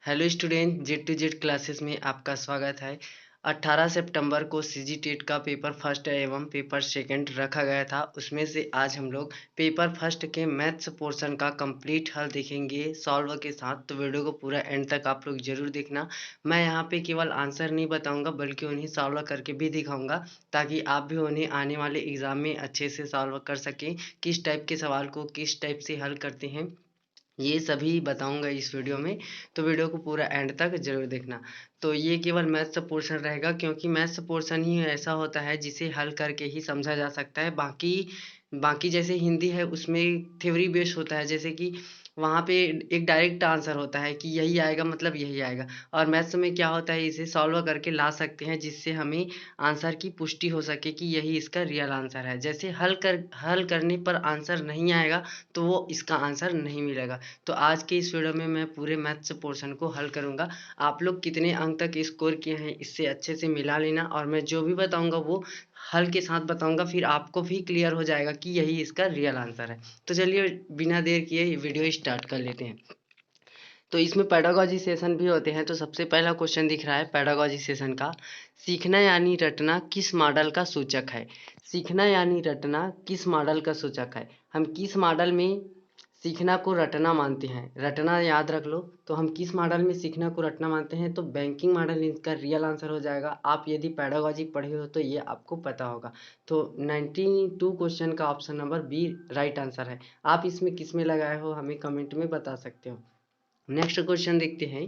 Hello student, Z to Z classes में आपका स्वागत है। 18 सितंबर को सीजी टेट का पेपर फर्स्ट एवं पेपर सेकंड रखा गया था। उसमें से आज हम लोग पेपर फर्स्ट के मैथ्स पोर्शन का कंप्लीट हल देखेंगे सॉल्व के साथ। तो वीडियो को पूरा एंड तक आप लोग जरूर देखना। मैं यहाँ पे केवल आंसर नहीं बताऊंगा बल्कि उन्हें सॉल्व करके भी दिखाऊंगा, ताकि आप भी उन्हें आने वाले एग्जाम में अच्छे से सॉल्व कर सकें। किस टाइप के सवाल को किस टाइप से हल करते हैं ये सभी बताऊंगा इस वीडियो में। तो वीडियो को पूरा एंड तक जरूर देखना। तो ये केवल मैथ्स पोर्शन रहेगा, क्योंकि मैथ्स पोर्शन ही ऐसा होता है जिसे हल करके ही समझा जा सकता है। बाकी बाकी जैसे हिंदी है उसमें थ्योरी बेस्ड होता है, जैसे कि वहाँ पे एक डायरेक्ट आंसर होता है कि यही आएगा मतलब यही आएगा। और मैथ्स में क्या होता है, इसे सॉल्व करके ला सकते हैं जिससे हमें आंसर की पुष्टि हो सके कि यही इसका रियल आंसर है। जैसे हल करने पर आंसर नहीं आएगा तो वो इसका आंसर नहीं मिलेगा। तो आज के इस वीडियो में मैं पूरे मैथ्स पोर्शन को हल करूंगा। आप लोग कितने अंक तक स्कोर किए हैं इससे अच्छे से मिला लेना, और मैं जो भी बताऊंगा वो हल के साथ बताऊंगा, फिर आपको भी क्लियर हो जाएगा कि यही इसका रियल आंसर है। तो चलिए बिना देर किए ये वीडियो स्टार्ट कर लेते हैं। तो इसमें पेडागॉजी सेशन भी होते हैं। तो सबसे पहला क्वेश्चन दिख रहा है पेडागॉजी सेशन का, सीखना यानी रटना किस मॉडल का सूचक है। सीखना यानी रटना किस मॉडल का सूचक है। हम किस मॉडल में सीखना को रटना मानते हैं, रटना याद रख लो। तो हम किस मॉडल में सीखना को रटना मानते हैं, तो बैंकिंग मॉडल इसका रियल आंसर हो जाएगा। आप यदि पेडागॉजी पढ़े हो तो ये आपको पता होगा। तो 92 क्वेश्चन का option number B right answer है। आप इसमें किस में लगाए हो हमें कमेंट में बता सकते हो। नेक्स्ट क्वेश्चन देखते हैं।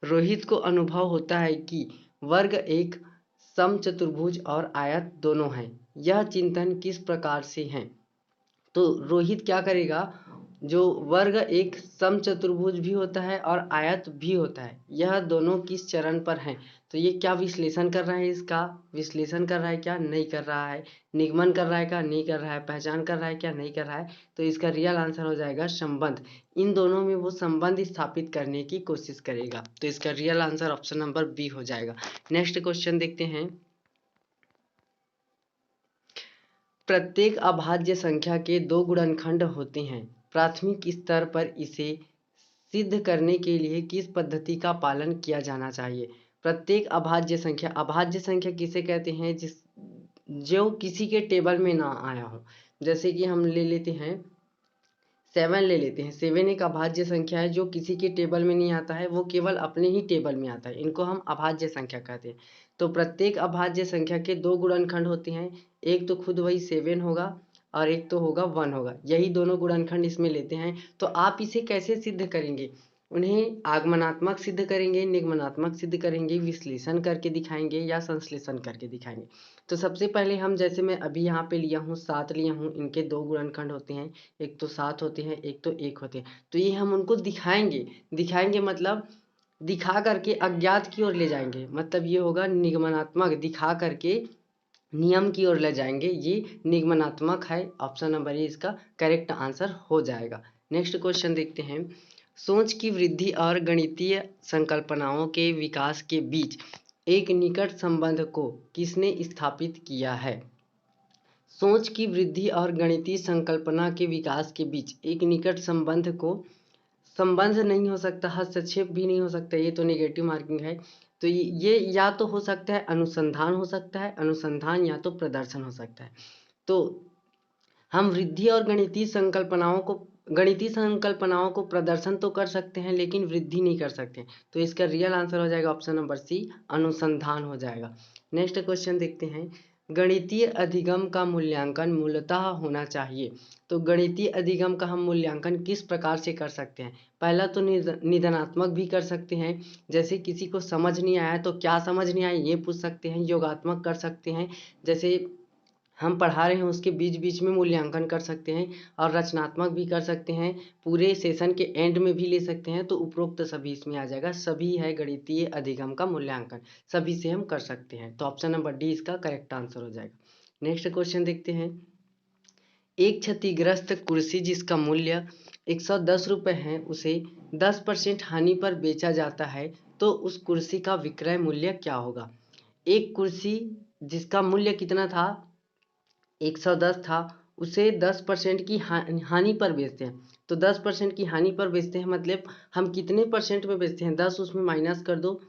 रोहित को अनुभव होता है कि वर्ग एक समचतुर्भुज और आयत दोनों हैं। यह चिंतन किस प्रकार से है। तो रोहित क्या करेगा, जो वर्ग एक समचतुर्भुज भी होता है और आयत भी होता है, यह दोनों किस चरण पर हैं। तो ये क्या विश्लेषण कर रहा है, इसका विश्लेषण कर रहा है क्या नहीं कर रहा है, निगमन कर रहा है क्या नहीं कर रहा है, पहचान कर रहा है क्या नहीं कर रहा है। तो इसका रियल आंसर हो जाएगा संबंध। इन दोनों में वो संबंध स्थापित करने की कोशिश करेगा। तो इसका real answer option number B हो जाएगा। नेक्स्ट क्वेश्चन देखते हैं। प्रत्येक अभाज्य संख्या के दो गुणनखंड होते हैं। प्राथमिक स्तर पर इसे सिद्ध करने के लिए किस पद्धति का पालन किया जाना चाहिए। प्रत्येक अभाज्य संख्या किसे कहते हैं, जिस जो किसी के टेबल में ना आया हो। जैसे कि हम ले लेते हैं 7 ले लेते हैं। 7 एक अभाज्य संख्या है जो किसी के टेबल में नहीं आता है, वो केवल अपने ही टेबल में आता है। इनको हम अभाज्य संख्या कहते हैं। तो प्रत्येक अभाज्य संख्या के दो गुणनखंड होते हैं। एक तो खुद वही 7 होगा और एक तो होगा 1 होगा। यही दोनों गुणनखंड इसमें लेते हैं। तो आप इसे कैसे सिद्ध करेंगे, उन्हें आगमनात्मक सिद्ध करेंगे, निगमनात्मक सिद्ध करेंगे, विश्लेषण करके दिखाएंगे या संश्लेषण करके दिखाएंगे। तो सबसे पहले हम, जैसे मैं अभी यहाँ पे लिया हूँ 7 लिया हूँ, इनके दो गुणनखंड होते हैं। एक तो 7 होते हैं, एक तो 1 होते हैं। तो ये हम उनको दिखाएंगे। दिखाएंगे मतलब दिखा करके अज्ञात की ओर ले जाएंगे, मतलब ये होगा निगमनात्मक। दिखा करके नियम की ओर ले जाएंगे, ये निगमनात्मक है। ऑप्शन नंबर ए इसका करेक्ट आंसर हो जाएगा। नेक्स्ट क्वेश्चन देखते हैं। सोच की वृद्धि और गणितीय संकल्पनाओं के विकास के बीच एक निकट संबंध को किसने स्थापित किया है। सोच की वृद्धि और गणितीय संकल्पना के विकास के बीच एक निकट संबंध को, संबंध नहीं हो सकता, हस्तक्षेप भी नहीं हो सकता, ये तो नेगेटिव मार्किंग है। तो ये या तो हो सकता है अनुसंधान हो सकता है, अनुसंधान या तो प्रदर्शन हो सकता है। तो हम वृद्धि और गणितीय संकल्पनाओं को प्रदर्शन तो कर सकते हैं लेकिन वृद्धि नहीं कर सकते। तो इसका रियल आंसर हो जाएगा ऑप्शन नंबर सी, अनुसंधान हो जाएगा। नेक्स्ट क्वेश्चन देखते हैं। गणितीय अधिगम का मूल्यांकन मूलतः होना चाहिए। तो गणितीय अधिगम का हम मूल्यांकन किस प्रकार से कर सकते हैं। पहला तो निदानात्मक भी कर सकते हैं, जैसे किसी को समझ नहीं आया तो क्या समझ नहीं आया ये पूछ सकते हैं। योगात्मक कर सकते हैं, जैसे हम पढ़ा रहे हैं उसके बीच बीच में मूल्यांकन कर सकते हैं। और रचनात्मक भी कर सकते हैं, पूरे सेशन के एंड में भी ले सकते हैं। तो उपरोक्त सभी इसमें आ जाएगा, सभी है गणितीय अधिगम का मूल्यांकन, सभी से हम कर सकते हैं। तो ऑप्शन नंबर डी इसका करेक्ट आंसर हो जाएगा। नेक्स्ट क्वेश्चन देखते हैं। एक क्षतिग्रस्त कुर्सी जिसका मूल्य 110 रुपये है, उसे 10% हानि पर बेचा जाता है, तो उस कुर्सी का विक्रय मूल्य क्या होगा। एक कुर्सी जिसका मूल्य कितना था, 110 था, उसे 10% की हानि पर बेचते हैं। तो 10% की हानि पर बेचते हैं मतलब हम कितने परसेंट में बेचते हैं, 10 उसमें माइनस कर दो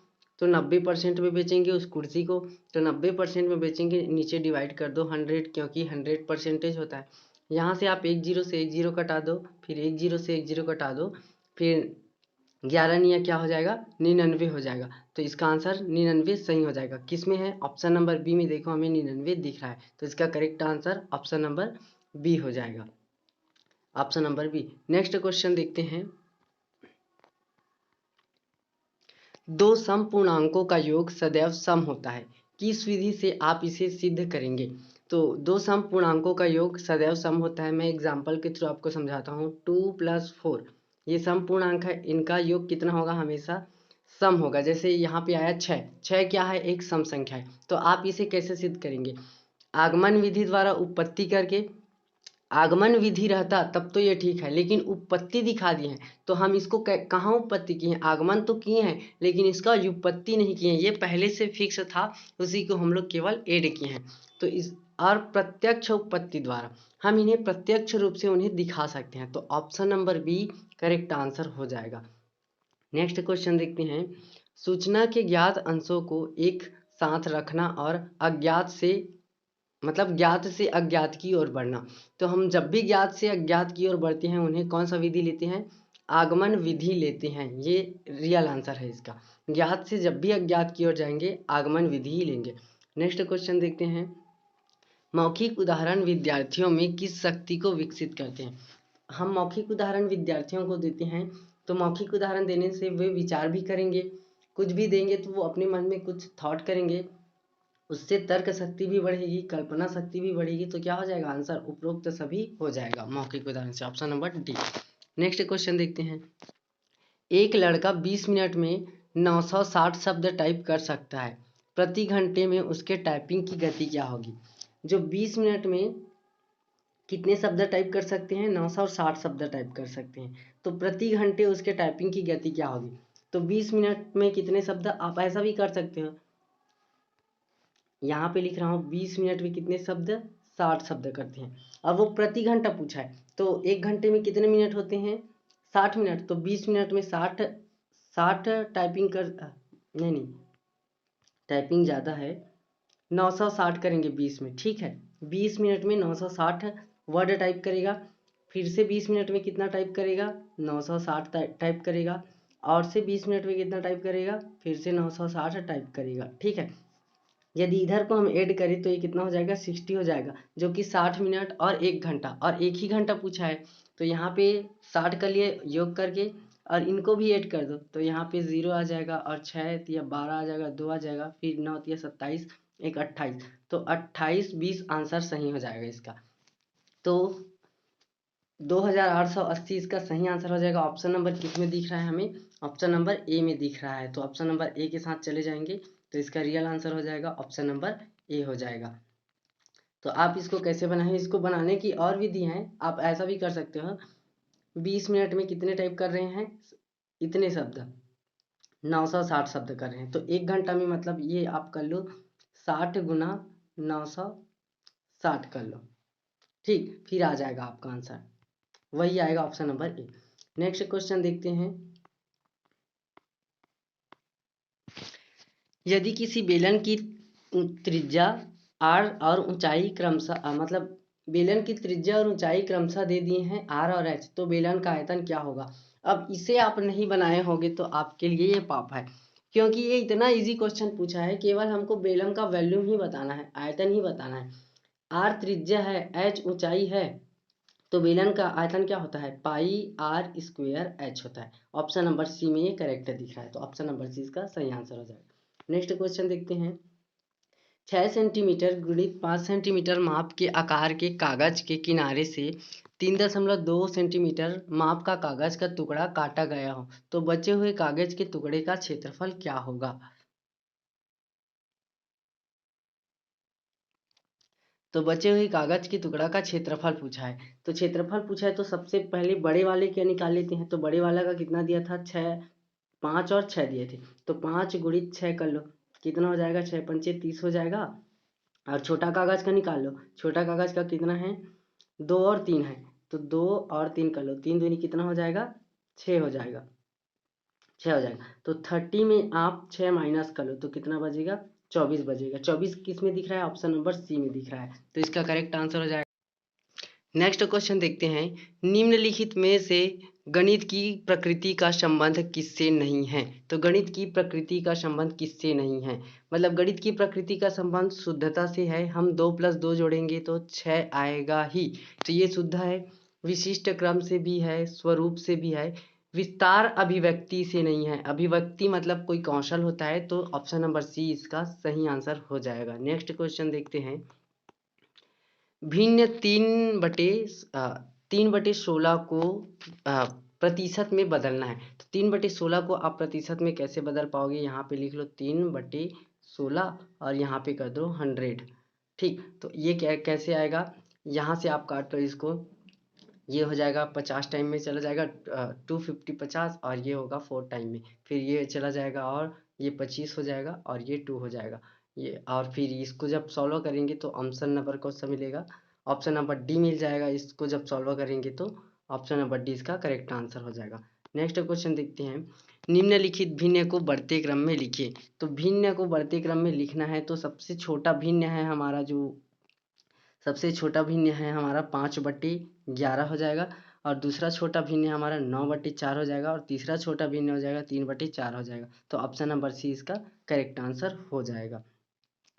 तो 90% में बेचेंगे उस कुर्सी को। तो 90% में बेचेंगे, नीचे डिवाइड कर दो 100 क्योंकि 100 परसेंटेज होता है। यहाँ से आप एक जीरो से एक जीरो कटा दो, फिर एक जीरो से एक जीरो कटा दो, फिर 11 निया क्या हो जाएगा, 99 हो जाएगा। तो इसका आंसर 99 सही हो जाएगा। किस में है, ऑप्शन नंबर बी में। देखो हमें 99 दिख रहा है, तो इसका correct answer option number B हो जाएगा, option number B. Next question देखते हैं। दो सम पूर्णांकों का योग सदैव सम होता है, किस विधि से आप इसे सिद्ध करेंगे। तो दो सम पूर्णांकों का योग सदैव सम होता है, मैं एग्जांपल के थ्रू आपको समझाता हूँ। 2+4 ये सम पूर्णांक है, इनका योग कितना होगा, हमेशा सम होगा। जैसे यहाँ पे आया 6, 6 क्या है, एक सम संख्या है। तो आप इसे कैसे सिद्ध करेंगे, आगमन विधि द्वारा उत्पत्ति करके। आगमन विधि रहता तब तो ये ठीक है, लेकिन उत्पत्ति दिखा दी है तो हम इसको कहाँ उत्पत्ति किए हैं, आगमन तो किए हैं लेकिन इसका व्युत्पत्ति नहीं किए हैं, ये पहले से फिक्स था, उसी को हम लोग केवल ऐड किए हैं। तो इस और प्रत्यक्ष उत्पत्ति द्वारा हम इन्हें प्रत्यक्ष रूप से उन्हें दिखा सकते हैं। तो option number B correct answer हो जाएगा। नेक्स्ट क्वेश्चन देखते हैं। सूचना के ज्ञात अंशों को एक साथ रखना और अज्ञात से मतलब ज्ञात से अज्ञात की ओर बढ़ना। तो हम जब भी ज्ञात से अज्ञात की ओर बढ़ते हैं उन्हें कौन सा विधि लेते हैं, आगमन विधि लेते हैं। ये रियल आंसर है इसका। ज्ञात से जब भी अज्ञात की ओर जाएंगे आगमन विधि ही लेंगे। नेक्स्ट क्वेश्चन देखते हैं। मौखिक उदाहरण विद्यार्थियों में किस शक्ति को विकसित करते हैं। हम मौखिक उदाहरण विद्यार्थियों को देते हैं तो मौखिक उदाहरण देने से वे विचार भी करेंगे, कुछ भी देंगे तो वो अपने मन में कुछ थॉट करेंगे, उससे तर्क शक्ति भी बढ़ेगी, कल्पना शक्ति भी बढ़ेगी। तो क्या हो जाएगा आंसर, उपरोक्त सभी हो जाएगा मौखिक उदाहरण से, option number D. Next question देखते हैं। एक लड़का 20 मिनट में 960 शब्द टाइप कर सकता है, प्रति घंटे में उसके टाइपिंग की गति क्या होगी। जो 20 मिनट में कितने शब्द टाइप कर सकते हैं, 960 शब्द टाइप कर सकते हैं, तो प्रति घंटे उसके टाइपिंग की गति क्या होगी। तो 20 मिनट में कितने शब्द, आप ऐसा भी कर सकते हो, यहाँ पे लिख रहा हूँ 20 मिनट में कितने शब्द, 60 शब्द करते हैं। अब वो प्रति घंटा पूछा है तो एक घंटे में कितने मिनट होते हैं, 60 मिनट। तो 20 मिनट में 60 टाइपिंग कर नहीं नहीं, टाइपिंग ज़्यादा है, 960 करेंगे 20 में, ठीक है। 20 मिनट में 960 वर्ड टाइप करेगा, फिर से 20 मिनट में कितना टाइप करेगा, 960 टाइप करेगा, और से 20 मिनट में कितना टाइप करेगा, फिर से 960 टाइप करेगा, ठीक है। यदि इधर को हम ऐड करें तो ये कितना हो जाएगा, 60 हो जाएगा, जो कि 60 मिनट और 1 घंटा, और एक ही घंटा पूछा है तो यहाँ पे 60 कर लिए योग करके और इनको भी ऐड कर दो, तो यहाँ पे 0 आ जाएगा, और 6 या 12 आ जाएगा, 2 आ जाएगा, फिर 9 या 27, एक 28, तो 28 20 आंसर सही हो जाएगा इसका। तो 2880 इसका सही आंसर हो जाएगा। ऑप्शन नंबर किस में दिख रहा है हमें, ऑप्शन नंबर ए में दिख रहा है, तो ऑप्शन नंबर ए के साथ चले जाएंगे तो इसका रियल आंसर हो जाएगा ऑप्शन नंबर ए हो जाएगा। तो आप इसको कैसे बनाएं, इसको बनाने की और विधि है, आप ऐसा भी कर सकते हो। 20 मिनट में कितने टाइप कर रहे हैं, इतने शब्द, 960 शब्द कर रहे हैं, तो 1 घंटा में मतलब ये आप कर लो 60 गुना 960 कर लो, ठीक, फिर आ जाएगा आपका आंसर, वही आएगा option number A. Next question देखते हैं। यदि किसी बेलन की त्रिज्या आर और ऊंचाई क्रमशः मतलब बेलन की त्रिज्या और ऊंचाई क्रमशः दे दिए हैं आर और एच, तो बेलन का आयतन क्या होगा। अब इसे आप नहीं बनाए होंगे तो आपके लिए ये पाप है, क्योंकि ये इतना इजी क्वेश्चन पूछा है, केवल हमको बेलन का वॉल्यूम ही बताना है, आयतन ही बताना है। आर त्रिज्या है, एच ऊंचाई है, तो बेलन का आयतन क्या होता है, पाई आर स्क्वायर एच होता है। ऑप्शन नंबर सी में ये करेक्ट दिख रहा है, तो ऑप्शन नंबर सी इसका सही आंसर हो जाएगा। नेक्स्ट क्वेश्चन देखते हैं। 6 सेंटीमीटर गुणित 5 सेंटीमीटर माप के आकार के कागज के किनारे से 3.2 सेंटीमीटर माप का कागज का टुकड़ा काटा गया हो, तो बचे हुए कागज के टुकड़े का क्षेत्रफल क्या होगा। तो बचे हुए कागज के टुकड़ा का क्षेत्रफल पूछा है, तो क्षेत्रफल पूछा है तो सबसे पहले बड़े वाले क्या निकाल लेते हैं। तो बड़े वाला का कितना दिया था, 6, 5 और 6 दिए थे, तो 5 गुणित 6 कर लो, कितना हो जाएगा, 6 पंचे 30 हो जाएगा। और छोटा कागज का निकाल लो, छोटा कागज का कितना है, 2 और 3 है तो 2 और 3 कर लो, 3 दूनी कितना हो जाएगा, 6 हो जाएगा, 6 हो जाएगा। तो 30 में आप 6 माइनस कर लो तो कितना बचेगा, 24 बचेगा। 24 किस में दिख रहा है, ऑप्शन नंबर सी में दिख रहा है, तो इसका करेक्ट आंसर हो जाएगा। नेक्स्ट क्वेश्चन देखते हैं, निम्नलिखित में से गणित की प्रकृति का संबंध किससे नहीं है। तो गणित की प्रकृति का संबंध किससे नहीं है, मतलब गणित की प्रकृति का संबंध शुद्धता से है। हम 2 + 2 जोड़ेंगे तो 6 आएगा ही, तो ये शुद्ध है। विशिष्ट क्रम से भी है, स्वरूप से भी है, विस्तार अभिव्यक्ति से नहीं है। अभिव्यक्ति मतलब कोई कौशल होता है, तो ऑप्शन नंबर सी इसका सही आंसर हो जाएगा। नेक्स्ट क्वेश्चन देखते हैं, भिन्न 3/16 को प्रतिशत में बदलना है। तो 3/16 को आप प्रतिशत में कैसे बदल पाओगे, यहाँ पे लिख लो 3/16 और यहाँ पे कर दो 100। ठीक, तो ये कैसे आएगा, यहाँ से आप काट लो इसको, ये हो जाएगा 50 टाइम में चला जाएगा, 250 50, और ये होगा 4 टाइम में, फिर ये चला जाएगा और ये 25 हो जाएगा और ये 2 हो जाएगा ये, और फिर इसको जब सॉल्व करेंगे तो ऑप्शन नंबर कौन सा मिलेगा, ऑप्शन नंबर डी मिल जाएगा। इसको जब सॉल्व करेंगे तो ऑप्शन नंबर डी इसका करेक्ट आंसर हो जाएगा। नेक्स्ट क्वेश्चन देखते हैं, निम्नलिखित भिन्न को बढ़ते क्रम में लिखिए। तो भिन्न को बढ़ते क्रम में लिखना है तो सबसे छोटा भिन्न है हमारा, जो सबसे छोटा भिन्न है हमारा 5/11 हो जाएगा, और दूसरा छोटा भिन्न हमारा 9/4 हो जाएगा, और तीसरा छोटा भिन्न हो जाएगा 3/4 हो जाएगा। तो ऑप्शन नंबर सी इसका करेक्ट आंसर हो जाएगा।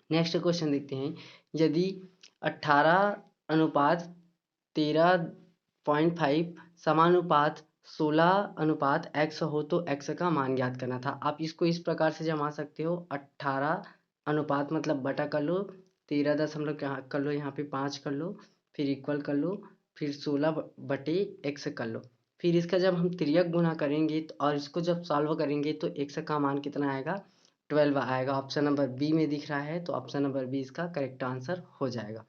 नेक्स्ट क्वेश्चन देखते हैं, यदि 18:13.5 समानुपात 16:x हो तो x का मान ज्ञात करना था। आप इसको इस प्रकार से जमा सकते हो, 18 अनुपात मतलब बटा कर लो, 13 कर लो, यहाँ पे 5 कर लो, फिर इक्वल कर लो, फिर 16/x कर लो, फिर इसका जब हम तिर्यक गुना करेंगे तो, और इसको जब सॉल्व करेंगे तो x का मान कितना आएगा, 12 आएगा। ऑप्शन नंबर बी में दिख रहा है, तो ऑप्शन नंबर बी इसका करेक्ट आंसर हो जाएगा।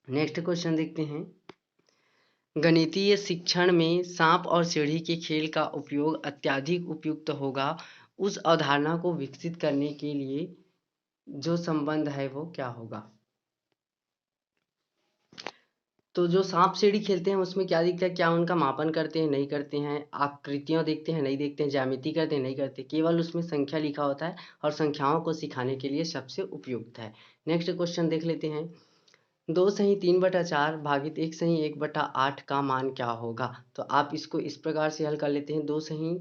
नेक्स्ट क्वेश्चन देखते हैं, गणितीय शिक्षण में सांप और सीढ़ी के खेल का उपयोग अत्यधिक उपयुक्त होगा, उस अवधारणा को विकसित करने के लिए जो संबंध है वो क्या होगा। तो जो सांप सीढ़ी खेलते हैं उसमें क्या दिखता है, क्या उनका मापन करते हैं, नहीं करते हैं, आकृतियां देखते हैं, नहीं देखते हैं, ज्यामिति करते हैं, नहीं करते, केवल उसमें संख्या लिखा होता है और संख्याओं को सिखाने के लिए सबसे उपयुक्त है। नेक्स्ट क्वेश्चन देख लेते हैं, 2 सही 3/4 भागित 1 सही 1/8 का मान क्या होगा। तो आप इसको इस प्रकार से हल कर लेते हैं, 2 सही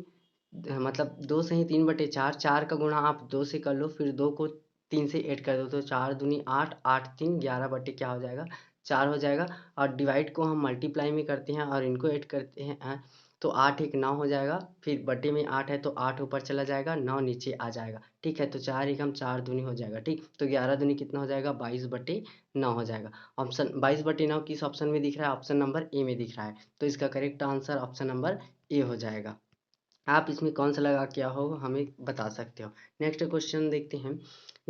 मतलब 2 सही 3/4, 4 का गुणा आप 2 से कर लो, फिर 2 को 3 से ऐड कर दो, तो 4 दूनी 8, 8 3 11 बटे क्या हो जाएगा, 4 हो जाएगा। और डिवाइड को हम मल्टीप्लाई में करते हैं और इनको ऐड करते हैं, तो 8 1 9 हो जाएगा, फिर बटे में 8 है तो 8 ऊपर चला जाएगा, 9 नीचे आ जाएगा। ठीक है, तो 4 1 हम 4 दूनी हो जाएगा। ठीक, तो 11 दूनी कितना हो जाएगा, 22/9 हो जाएगा। ऑप्शन 22/9 किस ऑप्शन में दिख रहा है, ऑप्शन नंबर ए में दिख रहा है, तो इसका correct answer option number A हो जाएगा। आप इसमें कौन सा लगा क्या हो हमें बता सकते हो। नेक्स्ट क्वेश्चन देखते हैं,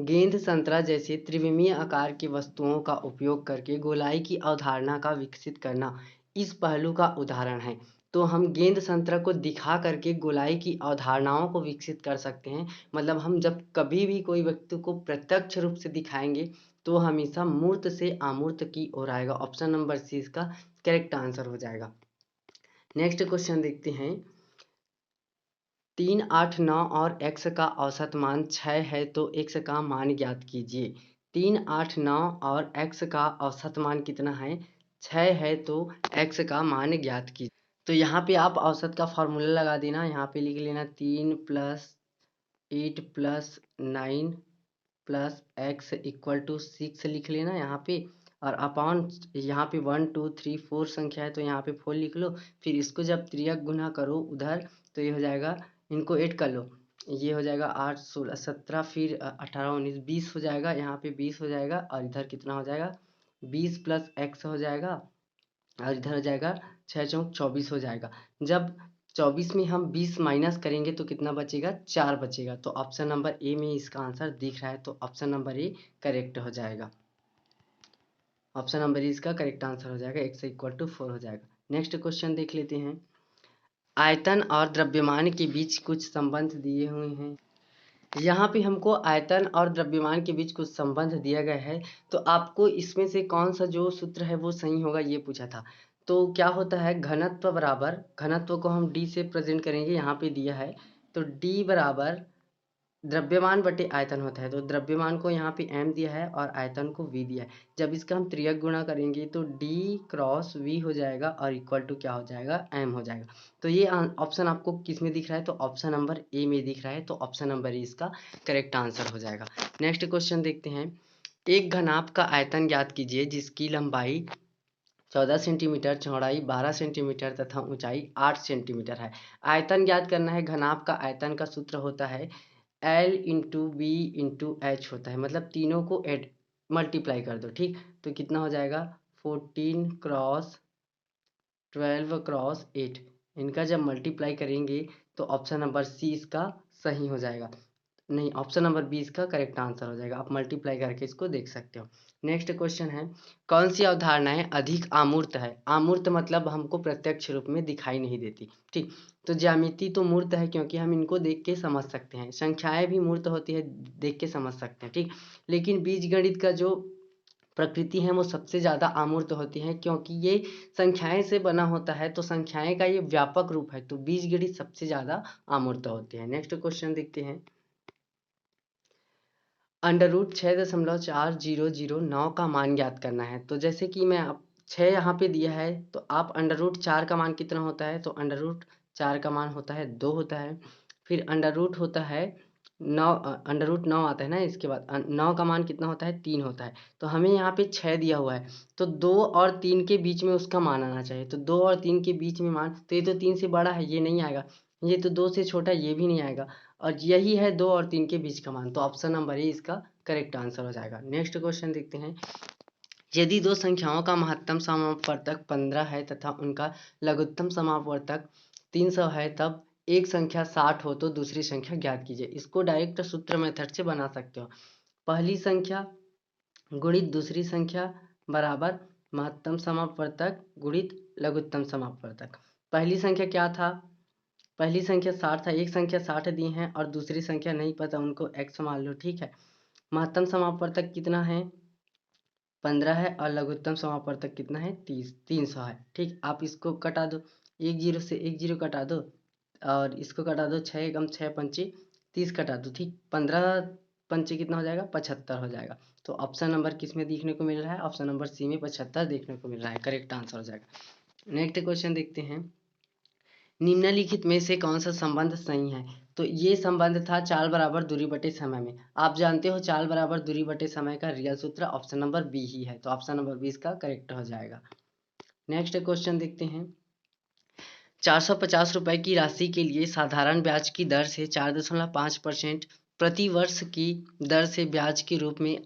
गेंद संतरा जैसे त्रिविमीय आकार की वस्तुओं का उपयोग करके गोलाई की अवधारणा का विकसित करना इस पहलू का उदाहरण है। तो हम गेंद संतरा को दिखा करके गोलाई की अवधारणाओं को विकसित कर सकते हैं, मतलब हम जब कभी भी कोई व्यक्ति को प्रत्यक्ष रूप से दिखाएंगे तो हमेशा मूर्त से अमूर्त की ओर आएगा। ऑप्शन नंबर सी इसका करेक्ट आंसर हो जाएगा। नेक्स्ट क्वेश्चन देखते हैं, 3 8 9 और x का औसत मान 6 है तो x का मान ज्ञात कीजिए। 3 8 9 और x का औसत मान कितना है, 6 है, तो x का मान ज्ञात कीजिए। तो यहाँ पे आप औसत का फॉर्मूला लगा देना, यहाँ पे लिख लेना 3 + 8 + 9 + x = 6 लिख लेना यहाँ पे, और अपॉन यहाँ पे 1 2 3 4 संख्या है तो यहाँ पे 4 लिख लो। फिर इसको जब त्रियक गुना करो उधर तो ये हो जाएगा, इनको ऐड कर लो, ये हो जाएगा 8 16 17, फिर 18 19 20 हो जाएगा, यहाँ पे 20 हो जाएगा, और इधर कितना हो जाएगा 20 + x हो जाएगा, और इधर हो जाएगा 6 चौक 24 हो जाएगा। जब 24 में हम 20 माइनस करेंगे तो कितना बचेगा, 4 बचेगा। तो ऑप्शन नंबर ए में इसका आंसर दिख रहा है, तो ऑप्शन नंबर ए करेक्ट हो जाएगा। ऑप्शन नंबर ए इसका करेक्ट आंसर हो जाएगा, x = 4 हो जाएगा। नेक्स्ट क्वेश्चन देख लेते हैं, आयतन और द्रव्यमान के बीच कुछ संबंध दिए हुए हैं। यहाँ पे हमको आयतन और द्रव्यमान के बीच कुछ संबंध दिया गया है, तो आपको इसमें से कौन सा जो सूत्र है वो सही होगा ये पूछा था। तो क्या होता है, घनत्व बराबर, घनत्व को हम डी से प्रेजेंट करेंगे, यहाँ पे दिया है तो डी बराबर द्रव्यमान बटे आयतन होता है। तो द्रव्यमान को यहाँ पे m दिया है और आयतन को v दिया है। जब इसका हम त्रियक गुणा करेंगे तो d क्रॉस v हो जाएगा और इक्वल टू क्या हो जाएगा, m हो जाएगा। तो ये ऑप्शन आपको किस में दिख रहा है, तो ऑप्शन नंबर ए में दिख रहा है, तो ऑप्शन नंबर ए इसका करेक्ट आंसर हो जाएगा। नेक्स्ट क्वेश्चन देखते हैं। एक घनाभ का आयतन ज्ञात कीजिए जिसकी लंबाई 14 सेंटीमीटर, चौड़ाई 12 सेंटीमीटर तथा ऊंचाई 8 सेंटीमीटर है। आयतन ज्ञात करना है। घनाभ का आयतन का सूत्र होता है L into B into H होता है, मतलब तीनों को एड मल्टीप्लाई कर दो, ठीक। तो कितना हो जाएगा, 14 क्रॉस 12 क्रॉस 8, इनका जब मल्टीप्लाई करेंगे तो ऑप्शन नंबर सी इसका सही हो जाएगा, नहीं ऑप्शन नंबर बी इसका करेक्ट आंसर हो जाएगा। आप मल्टीप्लाई करके इसको देख सकते हो। नेक्स्ट क्वेश्चन है, कौन सी अवधारणाएं अधिक अमूर्त है। अमूर्त मतलब हमको प्रत्यक्ष रूप में दिखाई नहीं देती, ठीक। तो ज्यामिति तो मूर्त है क्योंकि हम इनको देख के समझ सकते हैं, संख्याएं भी मूर्त होती है, देख के समझ सकते हैं, ठीक। लेकिन बीजगणित का जो प्रकृति है वो सबसे ज़्यादा अमूर्त होती है क्योंकि ये संख्याएं से बना होता है, तो संख्याएं का ये व्यापक रूप है, तो बीजगणित सबसे ज़्यादा अमूर्त होती है। नेक्स्ट क्वेश्चन देखते हैं। अंडर रूट 6.4009 का मान ज्ञात करना है। तो जैसे कि मैं आप 6 यहाँ पे दिया है, तो आप अंडर रूट 4 का मान कितना होता है, तो अंडर रूट 4 का मान होता है 2 होता है। फिर अंडर रूट होता है 9, अंडर रूट 9 आता है ना, इसके बाद 9 का मान कितना होता है, 3 होता है। तो हमें यहाँ पे 6 दिया हुआ है, तो 2 और 3 के बीच में उसका मान आना चाहिए। तो 2 और 3 के बीच में मान, तो ये तो 3 से बड़ा है, ये नहीं आएगा। ये तो 2 से छोटा है, ये भी नहीं आएगा। और यही है 2 और 3 के बीच का मान, तो ऑप्शन नंबर ए इसका करेक्ट आंसर हो जाएगा। नेक्स्ट क्वेश्चन देखते हैं। यदि दो संख्याओं का महत्तम समापवर्तक 15 है तथा उनका लघुत्तम समापवर्तक 300 है, तब एक संख्या 60 हो तो दूसरी संख्या ज्ञात कीजिए। इसको डायरेक्ट सूत्र मेथड से बना सकते हो। पहली संख्या गुणित दूसरी संख्या बराबर महत्तम समापवर्तक गुणित लघुत्तम समापवर्तक। पहली संख्या क्या था, पहली संख्या 60 था, एक संख्या 60 दी है और दूसरी संख्या नहीं पता, उनको x मान लो, ठीक है। महत्तम समापवर्तक कितना है, 15 है, और लघुत्तम समापवर्तक कितना है, 300 है, ठीक। आप इसको कटा दो, एक जीरो से एक जीरो कटा दो और इसको कटा दो, 6 एकम 6 पंचे 30 कटा दो, ठीक। 15 पंचे कितना हो जाएगा, 75 हो जाएगा। तो ऑप्शन नंबर किस में देखने को मिल रहा है, ऑप्शन नंबर सी में 75 देखने को मिल रहा है, करेक्ट आंसर हो जाएगा। नेक्स्ट क्वेश्चन देखते हैं। निम्नलिखित में से कौन सा संबंध सही है। तो ये संबंध था चाल बराबर दूरी बटे समय में। आप जानते हो चाल बराबर दूरी बटे समय का रियल सूत्र ऑप्शन नंबर बी ही है, तो ऑप्शन नंबर बी इसका करेक्ट हो जाएगा। नेक्स्ट क्वेश्चन देखते हैं। 450 रुपए की राशि के लिए साधारण ब्याज की दर से 4.5% प्रति वर्ष की दर से ब्याज के रूप में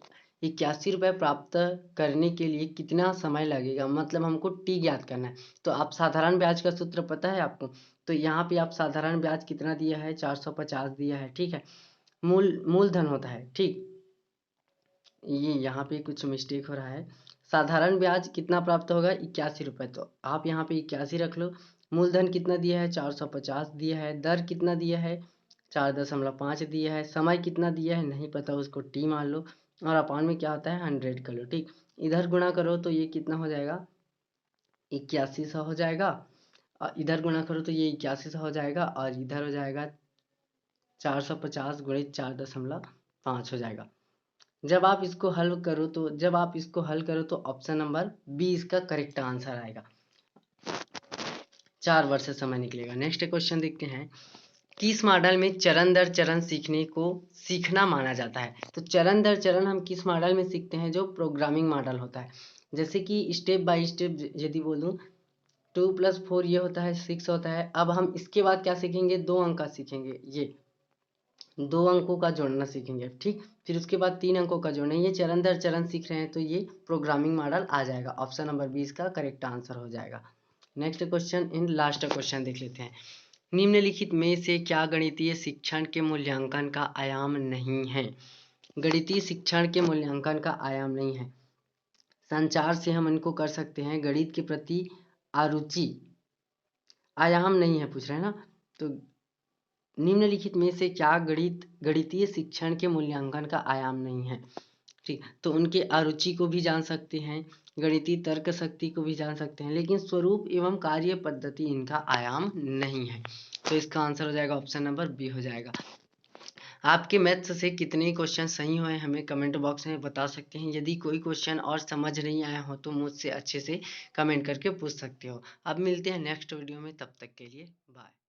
81 रुपये प्राप्त करने के लिए कितना समय लगेगा, मतलब हमको टी ज्ञात करना है। तो आप साधारण ब्याज का सूत्र पता है आपको, तो यहाँ पे आप साधारण ब्याज कितना दिया है, 450 दिया है, ठीक है। मूलधन होता है, ठीक। ये यहाँ पे कुछ मिस्टेक हो रहा है। साधारण ब्याज कितना प्राप्त होगा, 81 रुपये, तो आप यहाँ पे 81 रख लो। मूलधन कितना दिया है, 450 दिया है। दर कितना दिया है, 4.5 दिया है। समय कितना दिया है नहीं पता, उसको टी मान लो। और अपान में क्या होता है, 100 कर लो, ठीक। इधर गुणा करो तो ये कितना हो जाएगा, 8100 हो जाएगा। और इधर गुणा करो तो ये 8100 हो जाएगा, और इधर हो जाएगा 450 गुणित 4.5 हो जाएगा। जब आप इसको हल करो तो ऑप्शन नंबर बी इसका करेक्ट आंसर आएगा। 4 वर्ष से समय निकलेगा। नेक्स्ट क्वेश्चन देखते हैं। किस मॉडल में चरण दर चरण सीखने को सीखना माना जाता है। तो चरण दर चरण हम किस मॉडल में सीखते हैं, जो प्रोग्रामिंग मॉडल होता है। जैसे कि स्टेप बाय स्टेप यदि बोलूँ, 2+4 ये होता है, 6 होता है। अब हम इसके बाद क्या सीखेंगे, 2 अंक का सीखेंगे, ये 2 अंकों का जोड़ना सीखेंगे, ठीक। फिर उसके बाद 3 अंकों का जोड़ना, ये चरण दर चरण सीख रहे हैं, तो ये प्रोग्रामिंग मॉडल आ जाएगा। ऑप्शन नंबर बी इसका करेक्ट आंसर हो जाएगा। Next question, in last question देख लेते हैं। निम्नलिखित में से क्या गणितीय शिक्षण के मूल्यांकन का आयाम नहीं है। गणितीय शिक्षण के मूल्यांकन का आयाम नहीं है। संचार से हम इनको कर सकते हैं, गणित के प्रति अरुचि आयाम नहीं है पूछ रहे हैं ना, तो निम्नलिखित में से क्या गणितीय शिक्षण के मूल्यांकन का आयाम नहीं है? ठीक, तो उनके अरुचि को भी जान सकते हैं, गणितीय तर्क शक्ति को भी जान सकते हैं, लेकिन स्वरूप एवं कार्य पद्धति इनका आयाम नहीं है। तो इसका आंसर हो जाएगा ऑप्शन नंबर बी हो जाएगा। आपके मैथ्स से कितने क्वेश्चन सही हुए हमें कमेंट बॉक्स में बता सकते हैं। यदि कोई क्वेश्चन और समझ नहीं आया हो तो मुझसे अच्छे से कमेंट करके पूछ सकते हो। अब मिलते हैं नेक्स्ट वीडियो में, तब तक के लिए बाय।